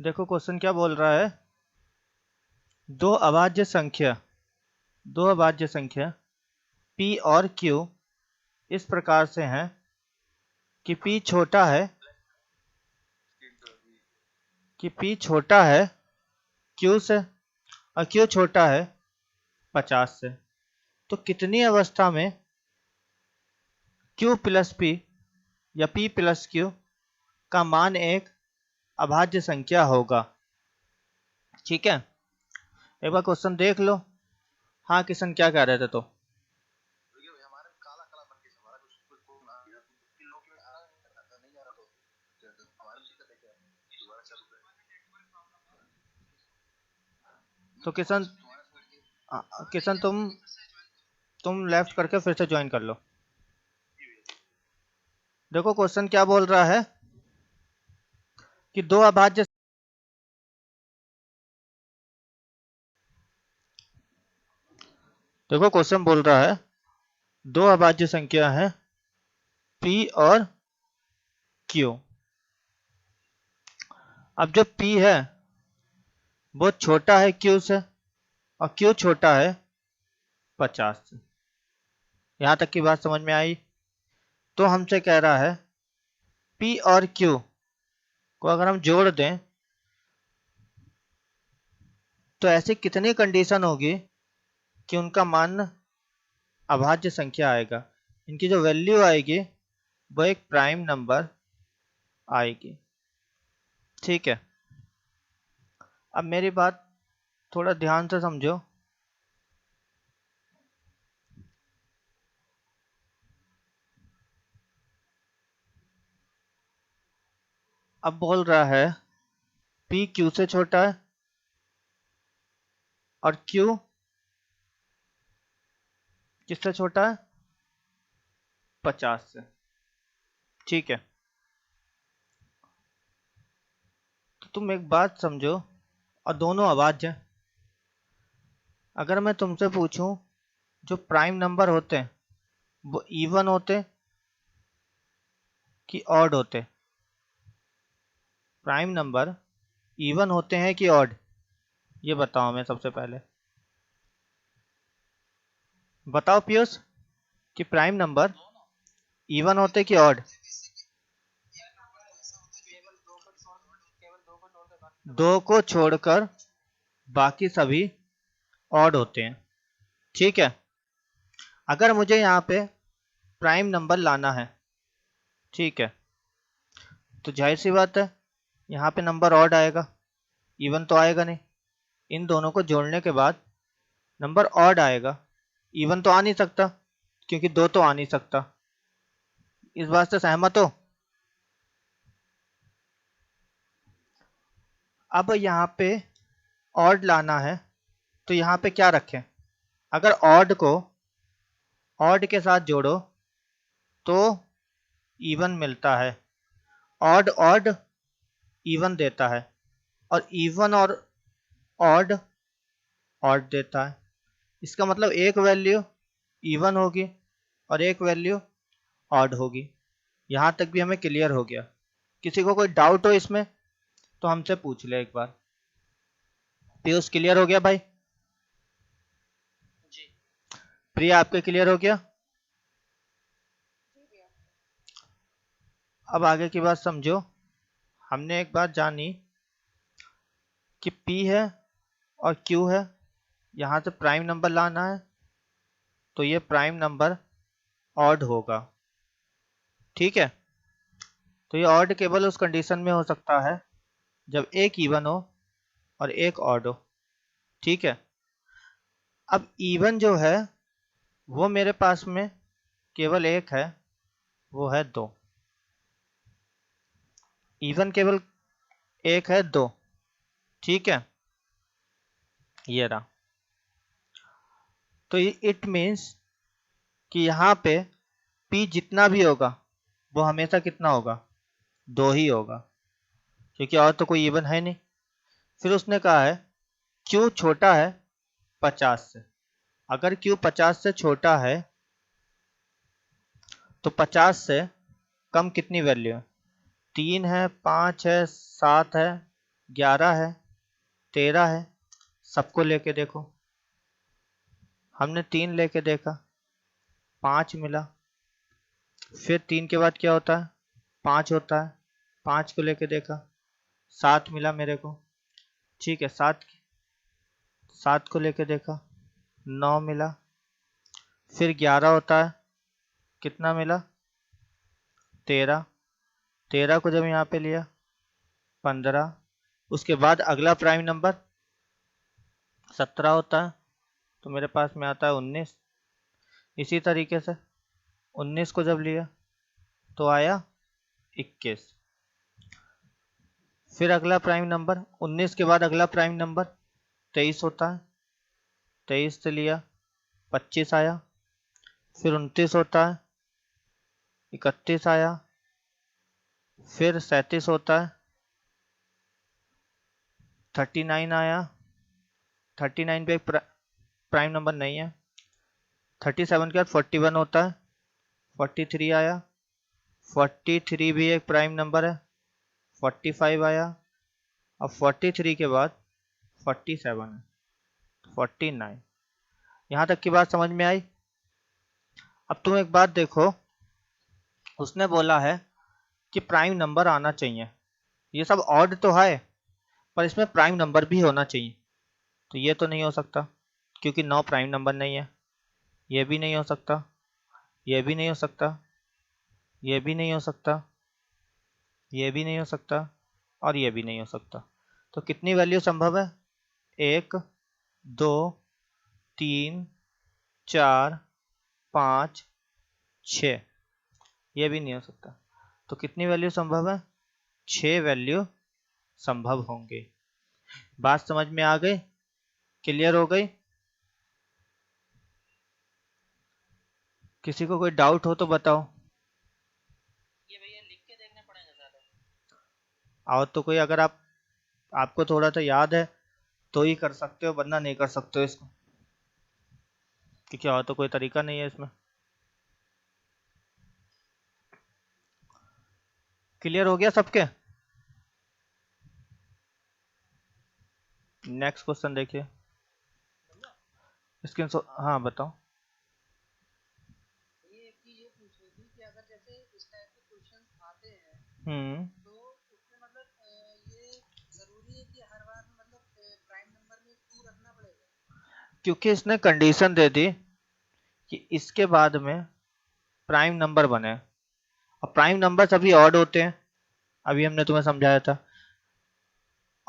देखो क्वेश्चन क्या बोल रहा है। दो अभाज्य संख्या p और q इस प्रकार से हैं कि p छोटा है q से और q छोटा है 50 से। तो कितनी अवस्था में q प्लस p या p प्लस q का मान एक अभाज्य संख्या होगा। ठीक है, एक बार क्वेश्चन देख लो। हाँ किशन क्या कह रहे थे? तो किशन तुम लेफ्ट करके फिर से ज्वाइन कर लो। देखो क्वेश्चन क्या बोल रहा है कि दो अभाज्य देखो क्वेश्चन बोल रहा है दो अभाज्य संख्या है p और q। अब जो p है वो छोटा है q से और q छोटा है 50 से। यहां तक की बात समझ में आई? तो हमसे कह रहा है p और q को अगर हम जोड़ दें तो ऐसी कितनी कंडीशन होगी कि उनका मान अभाज्य संख्या आएगा। इनकी जो वैल्यू आएगी वो एक प्राइम नंबर आएगी। ठीक है, अब मेरी बात थोड़ा ध्यान से समझो। अब बोल रहा है p q से छोटा है और q किससे छोटा है? 50 से। ठीक है, तो तुम एक बात समझो, और दोनों अभाज्य हैं। अगर मैं तुमसे पूछूं जो प्राइम नंबर होते हैं वो इवन होते कि ऑड होते? प्राइम नंबर इवन होते हैं कि ऑड? ये बताओ हमें सबसे पहले। बताओ पीयूष कि प्राइम नंबर इवन होते कि ऑड? दो को छोड़कर बाकी सभी ऑड होते हैं। ठीक है, अगर मुझे यहाँ पे प्राइम नंबर लाना है, ठीक है, तो जाहिर सी बात है यहाँ पे नंबर ऑड आएगा, इवन तो आएगा नहीं। इन दोनों को जोड़ने के बाद नंबर ऑड आएगा, इवन तो आ नहीं सकता क्योंकि दो तो आ नहीं सकता। इस बात से सहमत हो? अब यहाँ पे ऑड लाना है तो यहाँ पे क्या रखें? अगर ऑड को ऑड के साथ जोड़ो तो इवन मिलता है। ऑड ऑड इवन देता है और इवन और ऑड ऑड देता है। इसका मतलब एक वैल्यू इवन होगी और एक वैल्यू ऑड होगी। यहाँ तक भी हमें क्लियर हो गया। किसी को कोई डाउट हो इसमें तो हमसे पूछ ले एक बार। पीयूष क्लियर हो गया भाई? जी। प्रिया आपके क्लियर हो गया? अब आगे की बात समझो। हमने एक बात जानी कि P है और Q है, यहाँ से प्राइम नंबर लाना है तो ये प्राइम नंबर ऑड होगा। ठीक है, तो ये ऑड केवल उस कंडीशन में हो सकता है जब एक इवन हो और एक ऑड हो। ठीक है, अब इवन जो है वो मेरे पास में केवल एक है, वो है 2। इवन केवल एक है, 2। ठीक है, ये रहा। तो इट मीन्स कि यहाँ पे P जितना भी होगा वो हमेशा कितना होगा? 2 ही होगा, क्योंकि और तो कोई इवन है नहीं। फिर उसने कहा है Q छोटा है 50 से। अगर Q 50 से छोटा है तो 50 से कम कितनी वैल्यू है? 3 है, 5 है, 7 है, 11 है, 13 है, सबको लेके देखो। हमने 3 लेके देखा, 5 मिला। फिर 3 के बाद क्या होता है? 5 होता है। 5 को लेके देखा, 7 मिला मेरे को। ठीक है, 7 को लेके देखा, 9 मिला। फिर 11 होता है, कितना मिला? 13। 13 को जब यहाँ पे लिया, 15। उसके बाद अगला प्राइम नंबर 17 होता है, तो मेरे पास में आता है 19। इसी तरीके से 19 को जब लिया तो आया 21। फिर अगला प्राइम नंबर 19 के बाद अगला प्राइम नंबर 23 होता है, 23 से लिया 25 आया। फिर 29 होता है, 31 आया। फिर 37 होता है, 39 आया। 39 पे एक प्राइम नंबर नहीं है। 37 के बाद 41 होता है, 43 आया। 43 भी एक प्राइम नंबर है, 45 आया। अब 43 के बाद 47 है, 49। यहाँ तक की बात समझ में आई? अब तुम एक बात देखो, उसने बोला है कि प्राइम नंबर आना चाहिए। ये सब ऑड तो है, पर इसमें प्राइम नंबर भी होना चाहिए। तो ये तो नहीं हो सकता, क्योंकि 9 प्राइम नंबर नहीं है। ये भी नहीं हो सकता, ये भी नहीं हो सकता, ये भी नहीं हो सकता, ये भी नहीं हो सकता, और ये भी नहीं हो सकता। तो कितनी वैल्यू संभव है? 1, 2, 3, 4, 5, 6। ये भी नहीं हो सकता। तो कितनी वैल्यू संभव है? 6 वैल्यू संभव होंगे। बात समझ में आ गई? क्लियर हो गई? किसी को कोई डाउट हो तो बताओ। ये भैया लिख के देखने पड़ेंगे सारे। और तो कोई, अगर आपको थोड़ा सा याद है तो ही कर सकते हो, वरना नहीं कर सकते हो इसको, क्योंकि और तो कोई तरीका नहीं है इसमें। क्लियर हो गया सबके? नेक्स्ट क्वेश्चन देखिए। स्क्रीन हाँ बताओ। ये एक चीज ये पूछ रही थी कि अगर जैसे इस टाइप के क्वेश्चन आते हैं तो उसमें मतलब ये जरूरी है कि हर बार मतलब प्राइम नंबर में 2 रखना पड़ेगा? क्योंकि इसने कंडीशन दे दी कि इसके बाद में प्राइम नंबर बने, और प्राइम नंबर सभी ऑड होते हैं, अभी हमने तुम्हें समझाया था।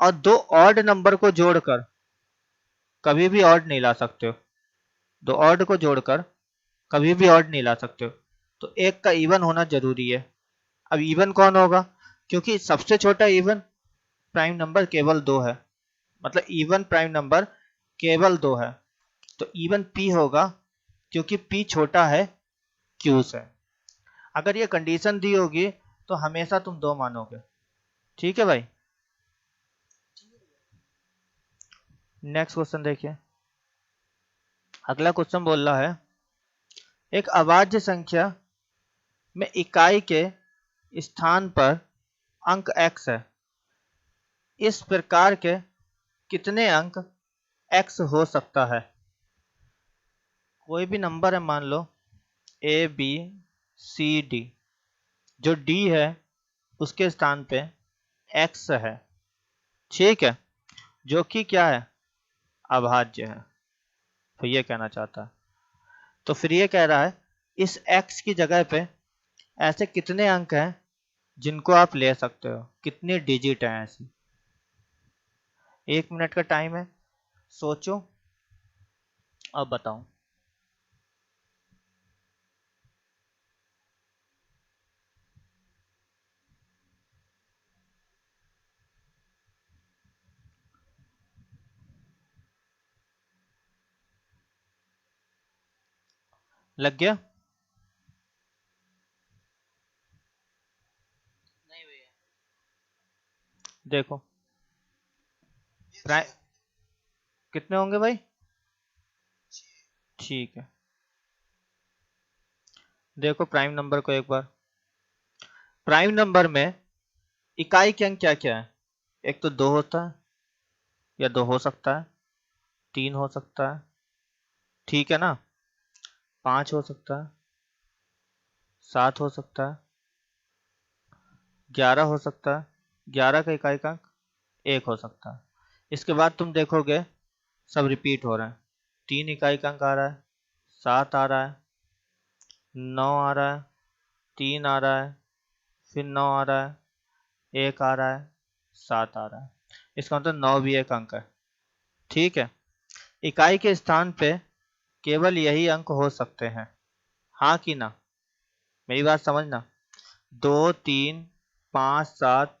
और 2 ऑड नंबर को जोड़कर कभी भी ऑड नहीं ला सकते हो। 2 ऑड को जोड़कर कभी भी ऑड नहीं ला सकते हो। तो एक का इवन होना जरूरी है। अब इवन कौन होगा? क्योंकि सबसे छोटा इवन प्राइम नंबर केवल 2 है, मतलब इवन प्राइम नंबर केवल 2 है। तो इवन पी होगा, क्योंकि पी छोटा है क्यू से। अगर ये कंडीशन दी होगी तो हमेशा तुम 2 मानोगे। ठीक है भाई? नेक्स्ट क्वेश्चन देखिए। अगला क्वेश्चन बोल रहा है, एक अभाज्य संख्या में इकाई के स्थान पर अंक x है। इस प्रकार के कितने अंक x हो सकता है? कोई भी नंबर है, मान लो a b c d। जो d है उसके स्थान पे x है, ठीक है, जो कि क्या है? अभाज्य है। तो ये कहना चाहता है। तो फिर ये कह रहा है, इस x की जगह पे ऐसे कितने अंक हैं जिनको आप ले सकते हो? कितनी डिजिट हैं ऐसी? 1 मिनट का टाइम है, सोचो, अब बताओ। लग गया? नहीं भैया। देखो प्राइम कितने होंगे भाई? ठीक है, देखो प्राइम नंबर को एक बार। प्राइम नंबर में इकाई के अंक क्या क्या है? एक तो 2 होता है या 2 हो सकता है, 3 हो सकता है, ठीक है ना, 5 हो सकता है, 7 हो सकता है, 11 हो सकता है, 11 का इकाई का अंक 1 हो सकता है। इसके बाद तुम देखोगे सब रिपीट हो रहे हैं। 3 इकाई का अंक आ रहा है, 7 आ रहा है, 9 आ रहा है, 3 आ रहा है, फिर 9 आ रहा है, 1 आ रहा है, 7 आ रहा है। इसका मतलब 9 भी एक अंक है, ठीक है। इकाई के स्थान पे केवल यही अंक हो सकते हैं, हाँ कि ना, मेरी बात समझना। 2, 3, 5, 7,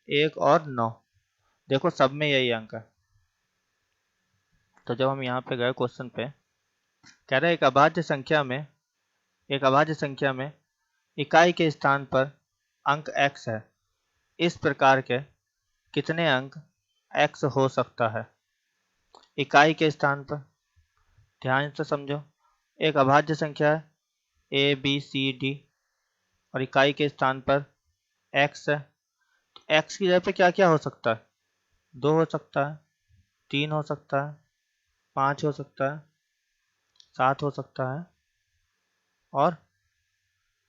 1 और 9, देखो सब में यही अंक है। तो जब हम यहाँ पे गए क्वेश्चन पे, कह रहे एक अभाज्य संख्या में इकाई के स्थान पर अंक x है, इस प्रकार के कितने अंक x हो सकता है इकाई के स्थान पर। ध्यान से समझो, एक अभाज्य संख्या है a b c d और इकाई के स्थान पर x है, तो x की जगह पे क्या क्या हो सकता है, 2 हो सकता है, 3 हो सकता है, 5 हो सकता है, 7 हो सकता है और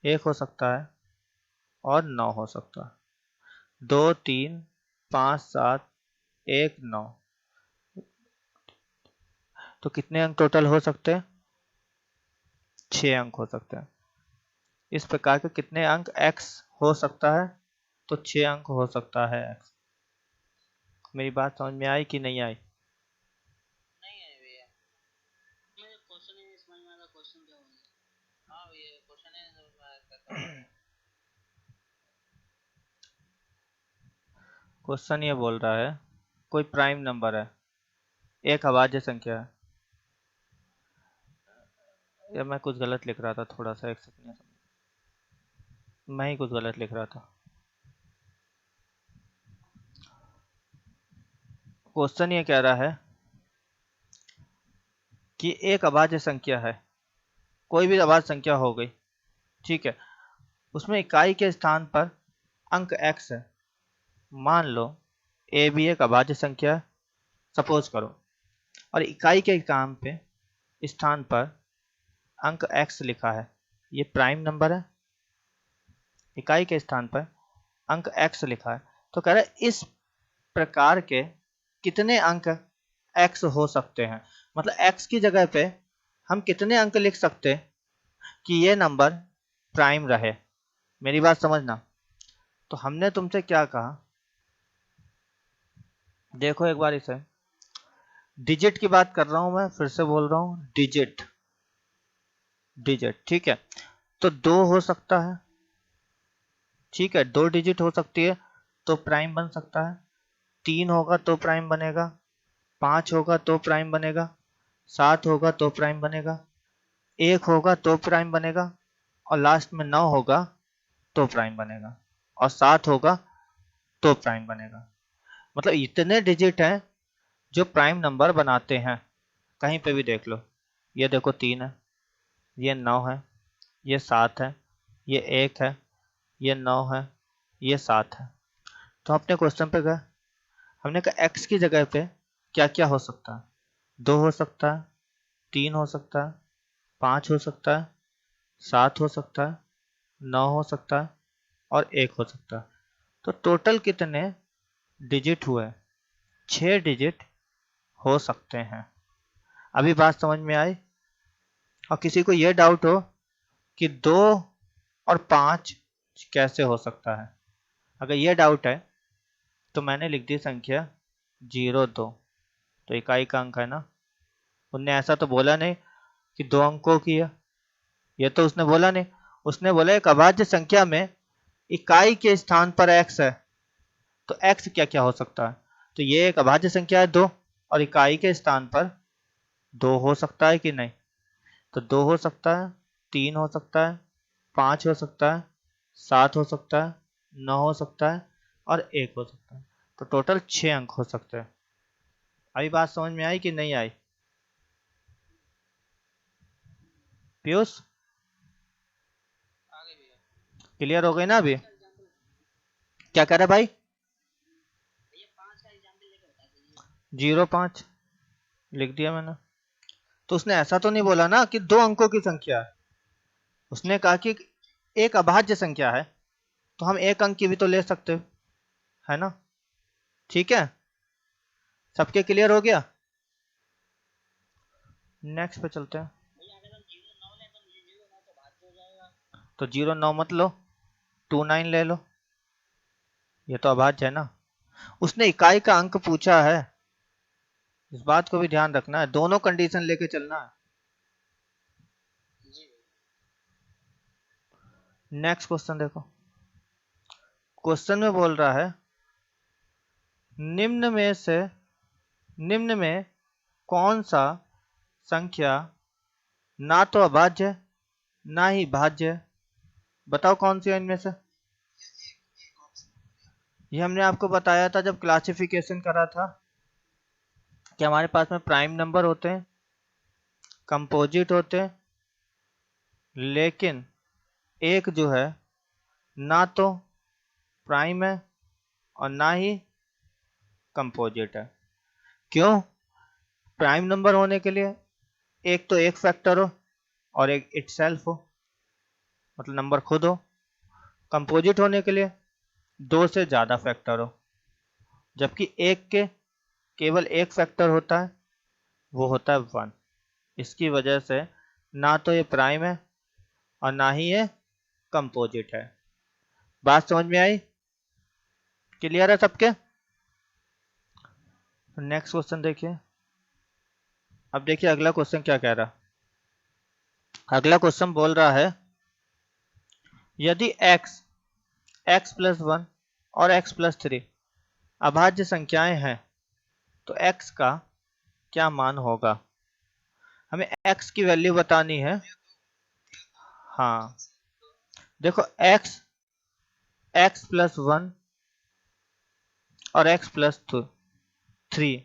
1 हो सकता है और 9 हो सकता है। 2, 3, 5, 7, 1, 9, तो कितने अंक टोटल हो सकते हैं, 6 अंक हो सकते हैं। इस प्रकार के कितने अंक x हो सकता है, तो 6 अंक हो सकता है x। मेरी बात समझ में आई कि नहीं आई? नहीं है भैया, मुझे क्वेश्चन ही नहीं समझ में आ रहा, क्वेश्चन क्या होगा। हाँ भैया, क्वेश्चन ही नहीं समझ में आया। क्वेश्चन ये बोल रहा है कोई प्राइम नंबर है, एक अभाज्य संख्या है, या मैं कुछ गलत लिख रहा था, थोड़ा सा एक सेकंड, मैं ही कुछ गलत लिख रहा था। क्वेश्चन ये कह रहा है कि एक अभाज्य संख्या है, कोई भी अभाज्य संख्या हो गई, ठीक है, उसमें इकाई के स्थान पर अंक x है। मान लो a भी एक अभाज्य संख्या है, सपोज करो, और इकाई के स्थान पर अंक x लिखा है, ये प्राइम नंबर है। इकाई के स्थान पर अंक x लिखा है, तो कह रहा है इस प्रकार के कितने अंक x हो सकते हैं, मतलब x की जगह पे हम कितने अंक लिख सकते हैं कि ये नंबर प्राइम रहे। मेरी बात समझना। तो हमने तुमसे क्या कहा, देखो एक बार इसे, डिजिट की बात कर रहा हूं मैं, फिर से बोल रहा हूं, डिजिट, ठीक है। तो 2 हो सकता है, ठीक है, 2 डिजिट हो सकती है तो प्राइम बन सकता है। 3 होगा तो प्राइम बनेगा, 5 होगा तो प्राइम बनेगा, 7 होगा तो प्राइम बनेगा, 1 होगा तो प्राइम बनेगा, और लास्ट में 9 होगा तो प्राइम बनेगा, और 7 होगा तो प्राइम बनेगा। मतलब इतने डिजिट हैं जो प्राइम नंबर बनाते हैं। कहीं पे भी देख लो, ये देखो 3 है, ये 9 है, ये 7 है, ये 1 है, ये 9 है, ये 7 है। तो अपने क्वेश्चन पे गए, हमने कहा x की जगह पे क्या क्या हो सकता है, 2 हो सकता है, 3 हो सकता है, 5 हो सकता है, 7 हो सकता है, 9 हो सकता है और 1 हो सकता है। तो टोटल कितने डिजिट हुए, 6 डिजिट हो सकते हैं। अभी बात समझ में आई? और किसी को यह डाउट हो कि 2 और 5 कैसे हो सकता है, अगर यह डाउट है तो मैंने लिख दी संख्या 02, तो इकाई का अंक है ना। उनने ऐसा तो बोला नहीं कि 2 अंकों की है, ये तो उसने बोला नहीं। उसने बोला एक अभाज्य संख्या में इकाई के स्थान पर x है, तो x क्या क्या हो सकता है, तो ये एक अभाज्य संख्या है 2, और इकाई के स्थान पर 2 हो सकता है कि नहीं, तो 2 हो सकता है, 3 हो सकता है, 5 हो सकता है, 7 हो सकता है, 9 हो सकता है और 1 हो सकता है। तो टोटल 6 अंक हो सकते हैं। अभी बात समझ में आई कि नहीं आई पीयूष? आगे भैया, क्लियर हो गई ना अभी? एग्जाम्पल क्या कह रहा है भाई? भैया, 0.5 लिख दिया मैंने। तो उसने ऐसा तो नहीं बोला ना कि 2 अंकों की संख्या है, उसने कहा कि एक अभाज्य संख्या है, तो हम 1 अंक की भी तो ले सकते हो, है ना। ठीक है, सबके क्लियर हो गया। नेक्स्ट पे चलते हैं। तो 0.9 मत लो, 2.9 ले लो, ये तो अभाज्य है ना। उसने इकाई का अंक पूछा है, इस बात को भी ध्यान रखना है, दोनों कंडीशन लेके चलना है। नेक्स्ट क्वेश्चन देखो, क्वेश्चन में बोल रहा है निम्न में कौन सा संख्या ना तो अभाज्य ना ही भाज्य, बताओ कौन सी है इनमें से। ये हमने आपको बताया था जब क्लासिफिकेशन करा था कि हमारे पास में प्राइम नंबर होते हैं, कंपोजिट होते हैं, लेकिन एक जो है ना तो प्राइम है और ना ही कंपोजिट है। क्यों? प्राइम नंबर होने के लिए एक तो एक फैक्टर हो और एक इटसेल्फ हो, मतलब नंबर खुद हो। कंपोजिट होने के लिए 2 से ज़्यादा फैक्टर हो, जबकि एक के केवल एक फैक्टर होता है, वो होता है 1। इसकी वजह से ना तो ये प्राइम है और ना ही ये कंपोजिट है। बात समझ में आई? क्लियर है सबके? नेक्स्ट क्वेश्चन देखिए। अब देखिए अगला क्वेश्चन क्या कह रहा। अगला क्वेश्चन बोल रहा है यदि x+1 और x+3 अभाज्य संख्याएं हैं तो x का क्या मान होगा। हमें x की वैल्यू बतानी है। हाँ देखो, x+1 और x+3,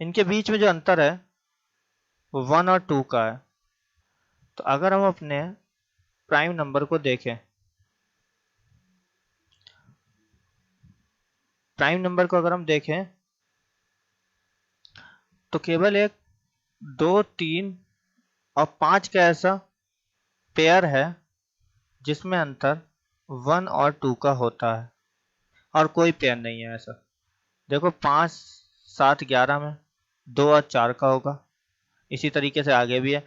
इनके बीच में जो अंतर है वो 1 और 2 का है। तो अगर हम अपने प्राइम नंबर को देखें, प्राइम नंबर को अगर हम देखें तो केवल एक 2, 3 और 5 का ऐसा पेयर है जिसमें अंतर 1 और 2 का होता है, और कोई पेयर नहीं है ऐसा। देखो 5, 7, 11 में 2 और 4 का होगा, इसी तरीके से आगे भी है।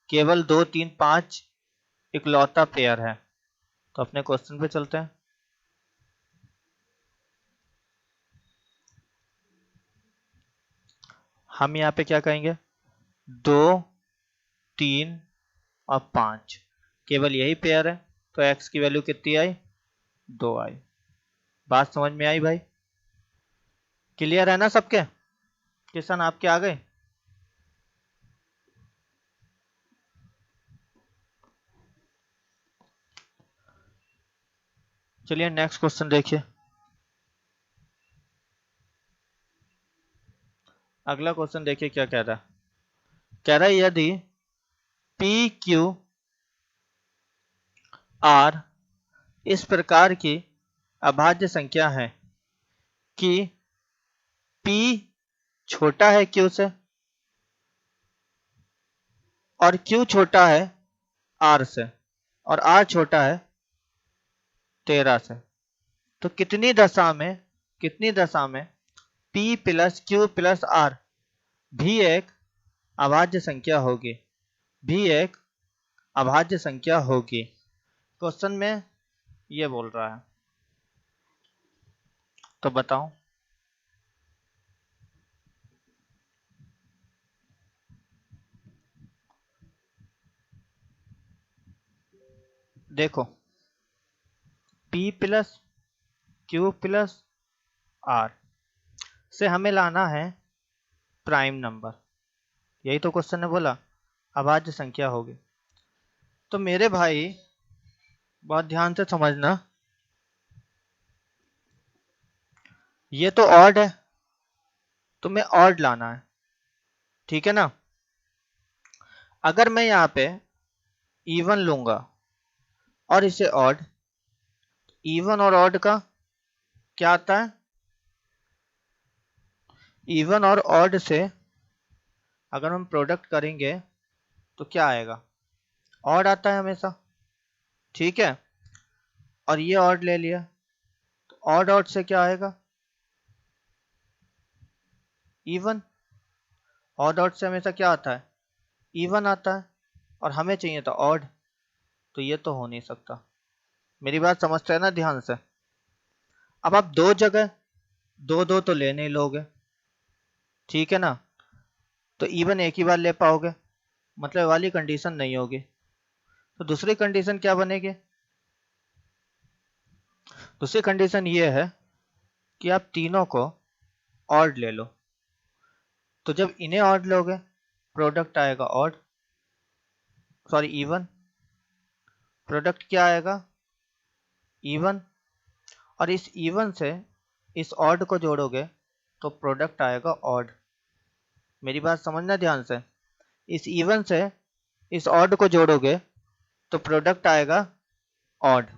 केवल 2, 3, 5 इकलौता पेयर है। तो अपने क्वेश्चन पे चलते हैं। हम यहाँ पे क्या कहेंगे, 2, 3 और 5 केवल यही पेयर है, तो x की वैल्यू कितनी आई, 2 आई। बात समझ में आई भाई? क्लियर है ना सबके? किशन आपके आ गए? चलिए नेक्स्ट क्वेश्चन देखिए। अगला क्वेश्चन देखिए क्या कह रहा है। कह रहा है यदि पी क्यू आर इस प्रकार की अभाज्य संख्या है कि P छोटा है Q से और Q छोटा है R से और R छोटा है 13 से, तो कितनी दशा में P plus Q plus R भी एक अभाज्य संख्या होगी, क्वेश्चन में ये बोल रहा है। तो बताओ। देखो, P plus Q plus R से हमें लाना है प्राइम नंबर, यही तो क्वेश्चन ने बोला, अभाज्य संख्या होगी। तो मेरे भाई बहुत ध्यान से समझना, ये तो ऑड है, तुम्हें ऑड लाना है, ठीक है ना। अगर मैं यहाँ पे इवन लूंगा और इसे ऑड, इवन और ऑड का क्या आता है, इवन और ऑड से अगर हम प्रोडक्ट करेंगे तो क्या आएगा, ऑड आता है हमेशा, ठीक है। और ये ऑड ले लिया तो ऑड ऑड से क्या आएगा, इवन। ऑड ऑड से हमेशा क्या आता है, इवन आता है, और हमें चाहिए था ऑड, तो ये तो हो नहीं सकता। मेरी बात समझते हैं ना ध्यान से। अब आप दो जगह दो दो तो ले नहीं लोगे, ठीक है ना, तो इवन एक ही बार ले पाओगे, मतलब वाली कंडीशन नहीं होगी। तो दूसरी कंडीशन क्या बनेगी, दूसरी कंडीशन ये है कि आप तीनों को ऑड ले लो, तो जब इन्हें ऑड लोगे प्रोडक्ट आएगा ऑड, सॉरी इवन, प्रोडक्ट क्या आएगा, इवन। और इस इवन से इस ऑड को जोड़ोगे तो प्रोडक्ट आएगा ऑड। मेरी बात समझना ध्यान से, इस इवन से इस ऑड को जोड़ोगे तो प्रोडक्ट आएगा ऑड।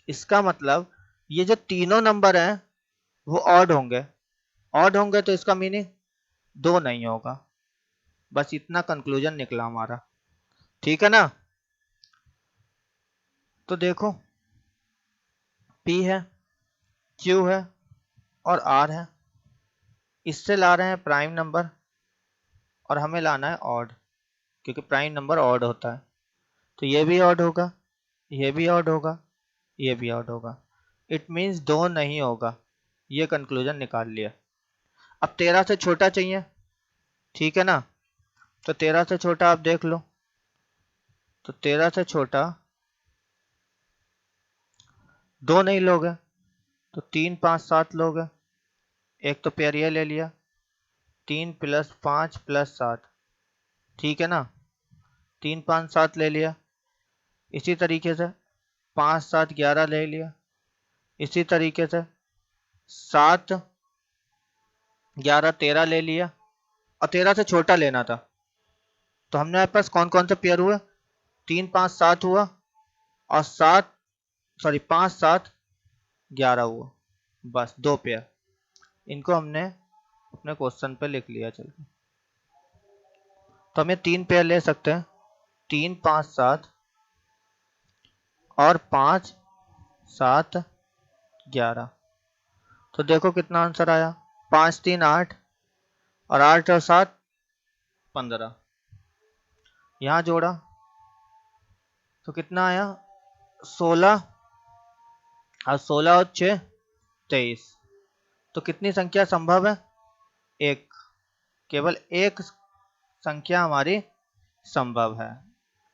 इसका मतलब ये जो तीनों नंबर हैं वो ऑड होंगे, ऑड होंगे तो इसका मीनिंग दो नहीं होगा। बस इतना कंक्लूजन निकला हमारा, ठीक है ना। तो देखो P है, Q है और R है, इससे ला रहे हैं प्राइम नंबर और हमें लाना है ऑड, क्योंकि प्राइम नंबर ऑड होता है। तो ये भी ऑड होगा, ये भी ऑड होगा, ये भी ऑड होगा। इट मीन्स दो नहीं होगा, ये कंक्लूजन निकाल लिया। अब 13 से छोटा चाहिए, ठीक है ना, तो 13 से छोटा आप देख लो, तो 13 से छोटा दो नहीं लोगे तो 3 5 7 लोगे, एक तो पेयर ये ले लिया, 3 + 5 + 7, ठीक है ना, 3 5 7 ले लिया। इसी तरीके से 5 7 11 ले लिया, इसी तरीके से 7 11 13 ले लिया, और 13 से छोटा लेना था। तो हमने हमारे पास कौन कौन से पेयर हुए, 3 5 7 हुआ, और 5 7 11 हुआ, बस दो पेयर। इनको हमने अपने क्वेश्चन पे लिख लिया। चल तो हमें 3 पेयर ले सकते हैं, 3 5 7 और 5 7 11। तो देखो कितना आंसर आया, 5 3 8 और 8 और 7 15। यहाँ जोड़ा तो कितना आया, 16 और 16 और 6 23। तो कितनी संख्या संभव है, एक, केवल एक संख्या हमारी संभव है,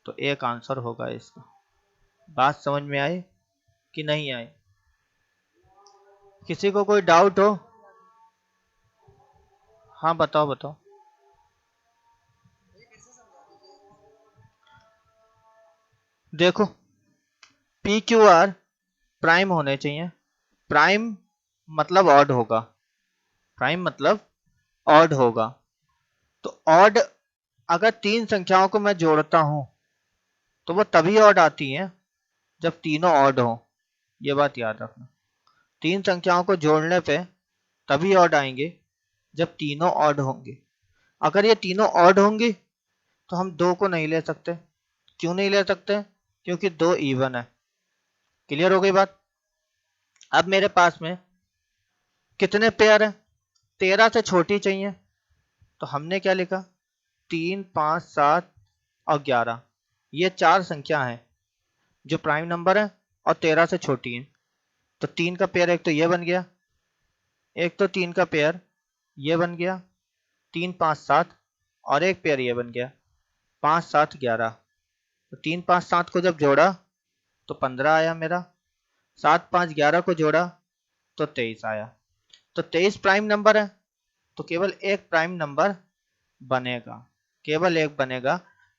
तो एक आंसर होगा इसका। बात समझ में आई कि नहीं आई, किसी को कोई डाउट हो, हाँ बताओ बताओ। देखो पी क्यू आर प्राइम होने चाहिए, प्राइम मतलब ऑड होगा, प्राइम मतलब ऑड होगा। तो ऑड अगर तीन संख्याओं को मैं जोड़ता हूं तो वो तभी ऑड आती है जब तीनों ऑड हो, ये बात याद रखना। तीन संख्याओं को जोड़ने पे तभी ऑड आएंगे जब तीनों ऑड होंगे। अगर ये तीनों ऑड होंगी तो हम दो को नहीं ले सकते। क्यों नहीं ले सकते, क्योंकि दो इवन है। क्लियर हो गई बात। अब मेरे पास में कितने पेयर है, 13 से छोटी चाहिए, तो हमने क्या लिखा, 3 5 7 और 11, ये चार संख्या है जो प्राइम नंबर है और 13 से छोटी है। तो 3 का पेयर एक तो ये बन गया, एक तो 3 का पेयर ये बन गया, 3 5 7, और एक पेयर ये बन गया 5 7 11। तो 3 5 7 को जब जोड़ा तो 15 आया मेरा, 7 5 11 को जोड़ा तो 23 आया। तो 23 प्राइम नंबर है, तो केवल एक प्राइम नंबर बनेगा, केवल एक बनेगा,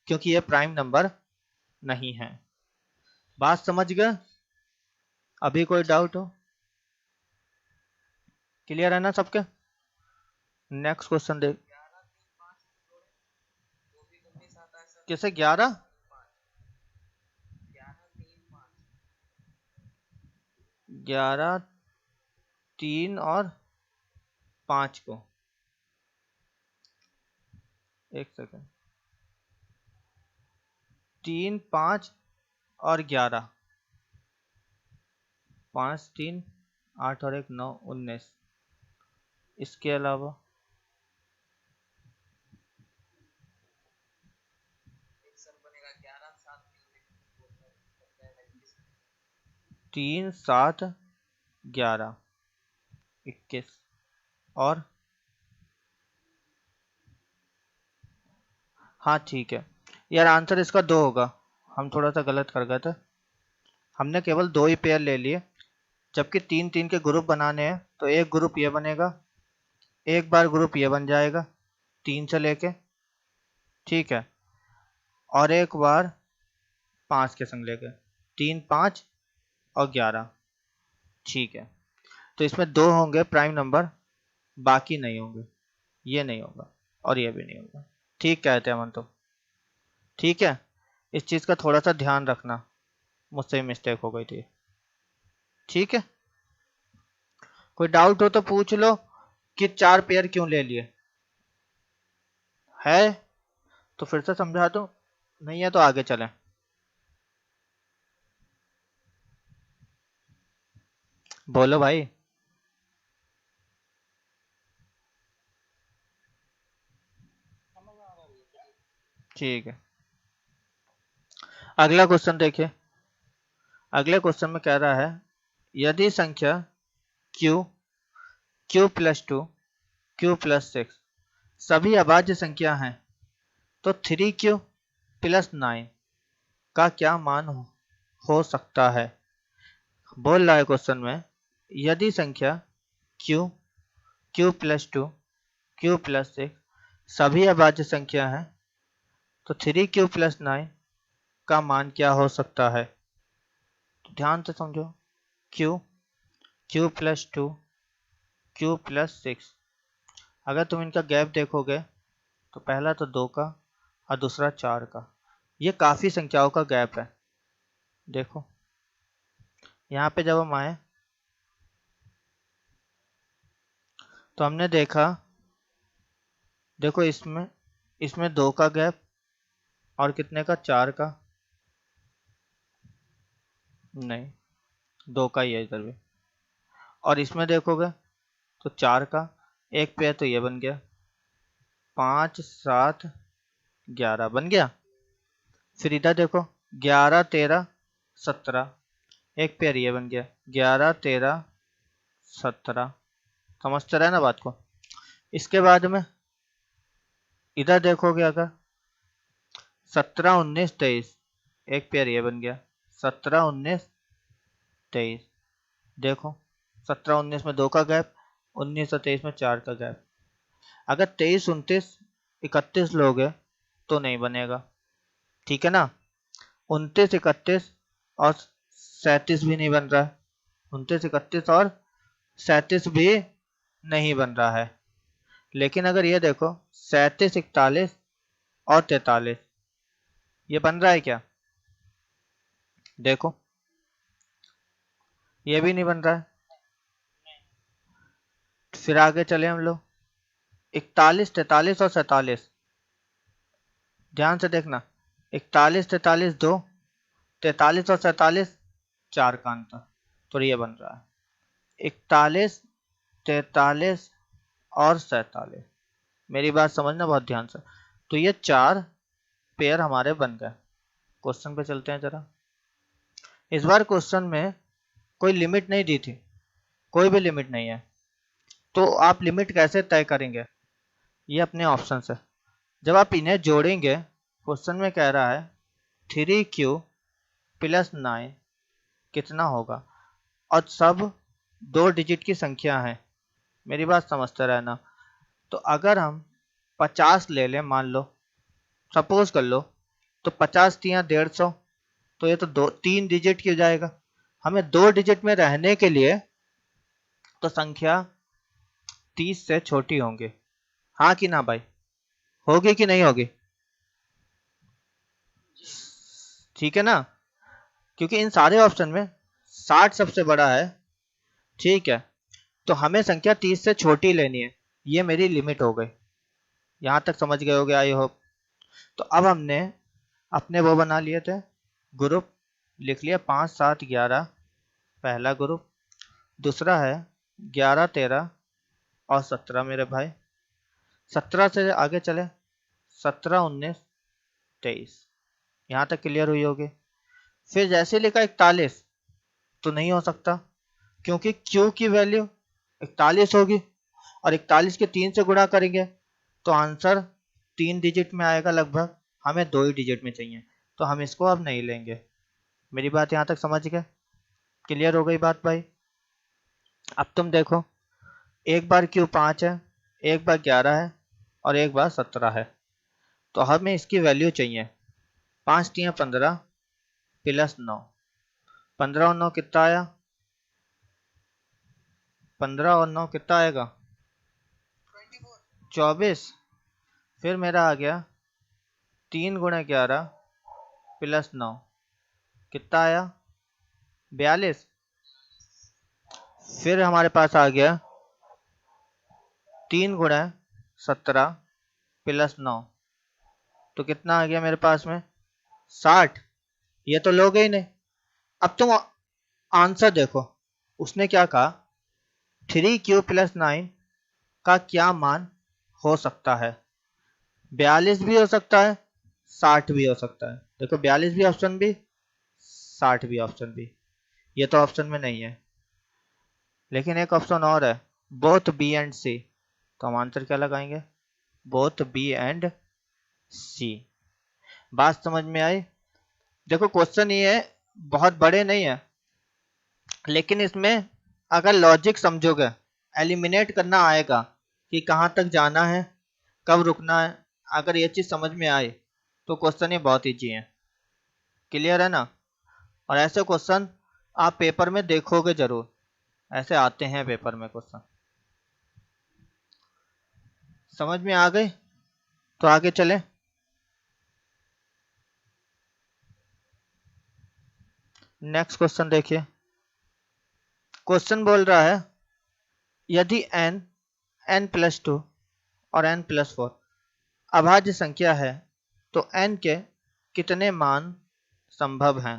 क्योंकि ये प्राइम नंबर नहीं है। बात समझ गए, अभी कोई डाउट हो, क्लियर है ना सबके। नेक्स्ट क्वेश्चन देख, कैसे 11 11 3 और 5 को, एक सेकेंड, 3, 5 और 11, 5, 3, 8 और 1, 9, 19। इसके अलावा सर बनेगा 11, 7, 3, 7, 11, 21 और हाँ ठीक है यार, आंसर इसका 2 होगा। हम थोड़ा सा गलत कर गए थे, हमने केवल 2 ही पेयर ले लिए, जबकि 3 3 के ग्रुप बनाने हैं। तो एक ग्रुप ये बनेगा, एक बार ग्रुप ये बन जाएगा 3 से लेके, ठीक है, और एक बार 5 के संग लेके, 3, 5 और 11, ठीक है। तो इसमें 2 होंगे प्राइम नंबर, बाकी नहीं होंगे, ये नहीं होगा और ये भी नहीं होगा। ठीक कहते हैं अमन, तो ठीक है, इस चीज़ का थोड़ा सा ध्यान रखना, मुझसे मिस्टेक हो गई थी, ठीक है। कोई डाउट हो तो पूछ लो कि 4 पेयर क्यों ले लिए, है तो फिर से समझा दूं, नहीं है तो आगे चलें। बोलो भाई। ठीक है, अगला क्वेश्चन देखिए। अगले क्वेश्चन में कह रहा है, यदि संख्या q, q+2, q+6 सभी अभाज्य संख्या हैं, तो 3q+9 का क्या मान हो सकता है। बोल रहा है क्वेश्चन में, यदि संख्या q, q+2, q+6 सभी अभाज्य संख्या हैं, तो 3q+9 का मान क्या हो सकता है। तो ध्यान से समझो, q, q+2, q+6, अगर तुम इनका गैप देखोगे तो पहला तो 2 का और दूसरा 4 का, ये काफ़ी संख्याओं का गैप है। देखो यहाँ पे जब हम आए तो हमने देखा, देखो इसमें 2 का गैप और कितने का, 4 का, नहीं 2 का ही है इधर भी, और इसमें देखोगे तो 4 का, एक पेयर तो ये बन गया, 5, 7, 11 बन गया। फिर इधर देखो 11, 13, 17, एक पेयर ये बन गया, 11, 13, 17, समझते रहे ना बात को। इसके बाद में इधर देखोगे अगर 17, 19, 23, एक पेयर ये बन गया, 17, 19, 23, देखो 17, 19 में 2 का गैप, 19 और 23 में 4 का गैप। अगर 23, 29, 31 लोगे तो नहीं बनेगा, ठीक है ना। 29, 31 और 37 भी नहीं बन रहा है, 29, 31 और 37 भी नहीं बन रहा है। लेकिन अगर ये देखो 37, 41 और 43, ये बन रहा है क्या, देखो ये भी नहीं बन रहा है। फिर आगे चले हम लोग, 41, 43 और 47, ध्यान से देखना, 41, 43, 2, 43 और 47, 4 का अंतर, तो ये बन रहा है 41, 43 और 47। मेरी बात समझना बहुत ध्यान से। तो ये 4 पेयर हमारे बन गए। क्वेश्चन पे चलते हैं जरा। इस बार क्वेश्चन में कोई लिमिट नहीं दी थी, कोई भी लिमिट नहीं है, तो आप लिमिट कैसे तय करेंगे, ये अपने ऑप्शन से। जब आप इन्हें जोड़ेंगे, क्वेश्चन में कह रहा है 3q+9 कितना होगा, और सब 2 डिजिट की संख्या है। मेरी बात समझते रहना। तो अगर हम 50 ले लें, मान लो, सपोज कर लो, तो 50 तिया 150, तो ये तो 3 डिजिट की हो जाएगा। हमें 2 डिजिट में रहने के लिए तो संख्या 30 से छोटी होंगी, हाँ कि ना भाई, होगी कि नहीं होगी, ठीक है ना। क्योंकि इन सारे ऑप्शन में 60 सबसे बड़ा है, ठीक है, तो हमें संख्या 30 से छोटी लेनी है, ये मेरी लिमिट हो गई। यहाँ तक समझ गए होगे आई होप। तो अब हमने अपने वो बना लिए थे ग्रुप, लिख लिया 5, 7, 11 पहला ग्रुप, दूसरा है 11, 13 और 17 मेरे भाई। 17 से आगे चले, 17, 19, 23, यहाँ तक क्लियर हुई होगी। फिर जैसे लिखा 41 तो नहीं हो सकता, क्योंकि Q की वैल्यू 41 होगी और 41 के 3 से गुणा करेंगे तो आंसर 3 डिजिट में आएगा लगभग, हमें 2 ही डिजिट में चाहिए, तो हम इसको अब नहीं लेंगे। मेरी बात यहाँ तक समझ गए? क्लियर हो गई बात भाई? अब तुम देखो, एक बार Q 5 है, एक बार 11 है और एक बार 17 है, तो हमें इसकी वैल्यू चाहिए। 5 × 15 प्लस 9, 15 और 9 कितना आया? 15 और 9 कितना आएगा? 24। फिर मेरा आ गया 3 × 11 प्लस 9 कितना आया? 42। फिर हमारे पास आ गया 3 × 17 प्लस 9, तो कितना आ गया मेरे पास में? 60। ये तो लोगे ही नहीं। अब तुम आंसर देखो, उसने क्या कहा, 3Q + 9 का क्या मान हो सकता है? 42 भी हो सकता है, 60 भी हो सकता है। देखो 42 भी ऑप्शन भी, 60 भी ऑप्शन भी, ये तो ऑप्शन में नहीं है। लेकिन एक ऑप्शन और है, बोथ बी एंड सी, तो हम आंसर क्या लगाएंगे? बोथ बी एंड सी। बात समझ में आई? देखो क्वेश्चन ये बहुत बड़े नहीं है, लेकिन इसमें अगर लॉजिक समझोगे, एलिमिनेट करना आएगा कि कहाँ तक जाना है, कब रुकना है, अगर ये चीज़ समझ में आए तो क्वेश्चन ये बहुत ईजी है। क्लियर है ना? और ऐसे क्वेश्चन आप पेपर में देखोगे जरूर, ऐसे आते हैं पेपर में क्वेश्चन। समझ में आ गए? तो आगे चले। नेक्स्ट क्वेश्चन देखिए। क्वेश्चन बोल रहा है, यदि n+2 और n+4 अभाज्य संख्या है तो n के कितने मान संभव हैं?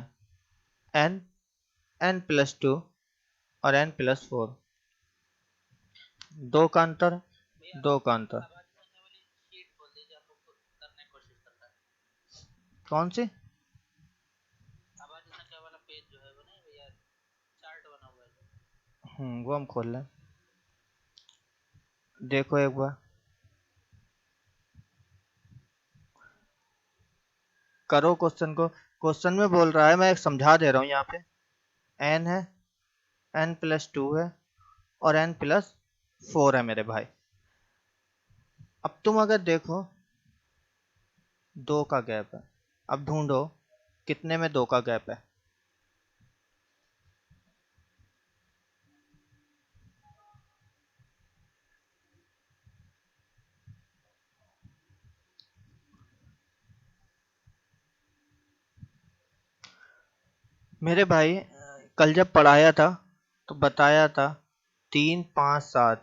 n, n+2 और n+4, दो का अंतर, दो का अंतर। कौन सी? वो हम खोल लें, देखो एक बार करो क्वेश्चन को। क्वेश्चन में बोल रहा है, मैं एक समझा दे रहा हूँ, यहाँ पे n है, n+2 है और n+4 है मेरे भाई। अब तुम अगर देखो 2 का गैप है, अब ढूंढो कितने में 2 का गैप है। मेरे भाई कल जब पढ़ाया था तो बताया था 3, 5, 7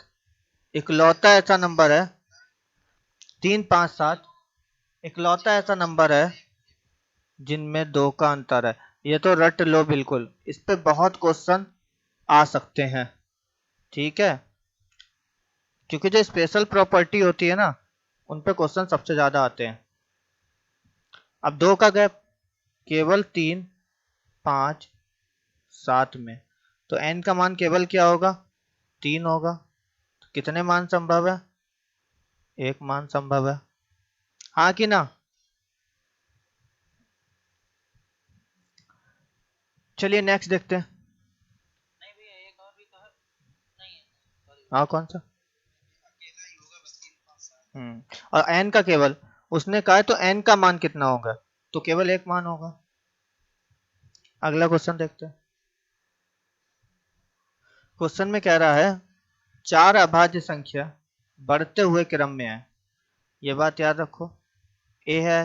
इकलौता ऐसा नंबर है, 3, 5, 7 इकलौता ऐसा नंबर है जिनमें 2 का अंतर है। ये तो रट लो बिल्कुल, इस पे बहुत क्वेश्चन आ सकते हैं, ठीक है? क्योंकि जो स्पेशल प्रॉपर्टी होती है ना, उन पे क्वेश्चन सबसे ज्यादा आते हैं। अब 2 का गैप केवल 3, 5, 7 में, तो n का मान केवल क्या होगा? 3 होगा। तो कितने मान संभव है? एक मान संभव है, हाँ कि ना? चलिए नेक्स्ट देखते हैं। हाँ कौन सा? और n का केवल, उसने कहा है तो n का मान कितना होगा? तो केवल एक मान होगा। अगला क्वेश्चन देखते हैं। क्वेश्चन में कह रहा है 4 अभाज्य संख्या बढ़ते हुए क्रम में है। ये बात याद रखो, a है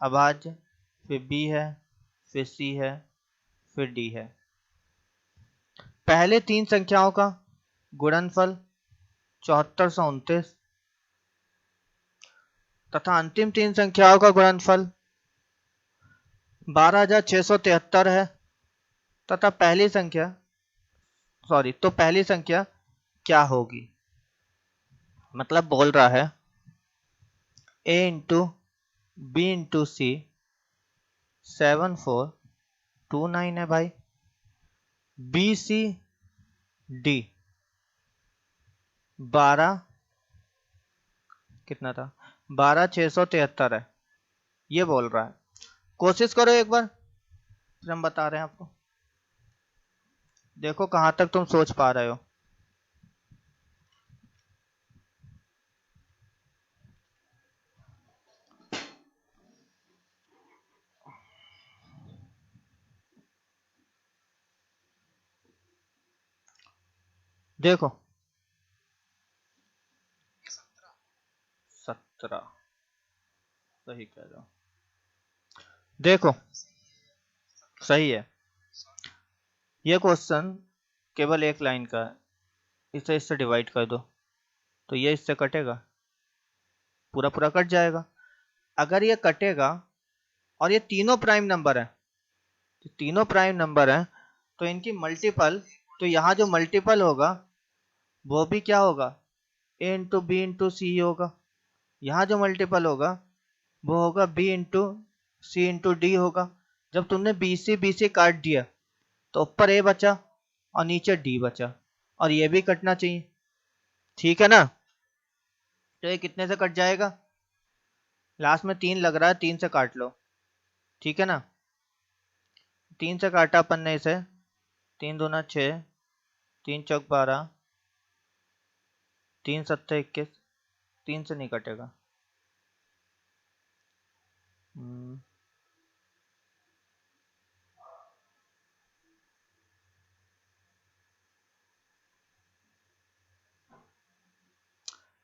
अभाज्य, फिर b है, फिर c है, फिर d है। पहले 3 संख्याओं का गुणनफल 7429, तथा अंतिम तीन संख्याओं का गुणनफल 12,673 है तथा पहली संख्या क्या होगी। मतलब बोल रहा है a इंटू बी इंटू सी 7429 है भाई, बी सी डी 12 कितना था 12,673 है, ये बोल रहा है। कोशिश करो एक बार, फिर हम बता रहे हैं आपको। देखो कहां तक तुम सोच पा रहे हो। देखो 17 सही कह रहे हो। देखो सही है, ये क्वेश्चन केवल एक लाइन का है, इसे इससे डिवाइड कर दो तो ये इससे कटेगा, पूरा पूरा कट जाएगा। अगर ये कटेगा और ये तीनों प्राइम नंबर है, तो तीनों प्राइम नंबर है तो इनकी मल्टीपल, तो यहाँ जो मल्टीपल होगा वो भी क्या होगा a इंटू बी इंटू सी होगा। यहाँ जो मल्टीपल होगा वो होगा b इंटू सी इंटू डी होगा। जब तुमने बी सी काट दिया तो ऊपर a बचा और नीचे d बचा, और ये भी कटना चाहिए, ठीक है ना। तो ये कितने से कट जाएगा, लास्ट में 3 लग रहा है, 3 से काट लो, ठीक है ना। 3 से काटा अपन ने इसे, 3 दूना 6, 3 चौक 12, 3 सत्ते 21, 3 से नहीं कटेगा।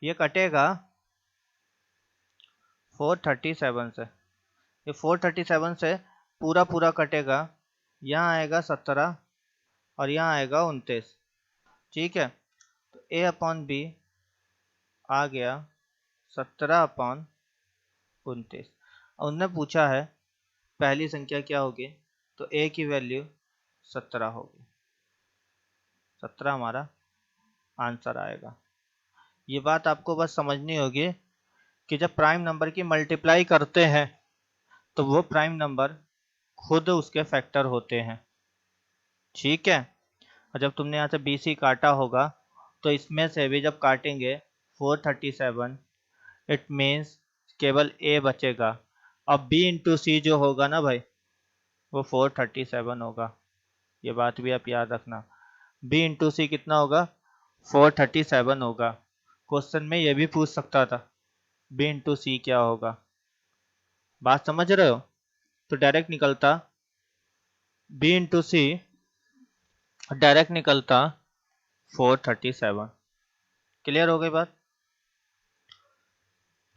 ये कटेगा 437 से, ये 437 से पूरा पूरा कटेगा, यहाँ आएगा 17 और यहाँ आएगा 29, ठीक है। तो a अपॉन बी आ गया 17/29। उनने पूछा है पहली संख्या क्या होगी, तो a की वैल्यू 17 होगी, 17 हमारा आंसर आएगा। ये बात आपको बस समझनी होगी कि जब प्राइम नंबर की मल्टीप्लाई करते हैं तो वो प्राइम नंबर खुद उसके फैक्टर होते हैं, ठीक है। और जब तुमने यहाँ से बी सी काटा होगा तो इसमें से भी जब काटेंगे 437, इट मीन्स केवल ए बचेगा। अब बी इंटू सी जो होगा ना भाई वो 437 होगा, ये बात भी आप याद रखना। बी इंटू सी कितना होगा 437 होगा। क्वेश्चन में ये भी पूछ सकता था बी इंटू सी क्या होगा, बात समझ रहे हो। तो डायरेक्ट निकलता बी इंटू सी, डायरेक्ट निकलता 437। क्लियर हो गई बात।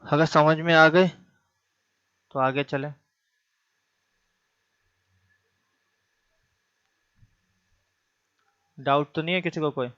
अगर समझ में आ गई तो आगे चले। डाउट तो नहीं है किसी को कोई।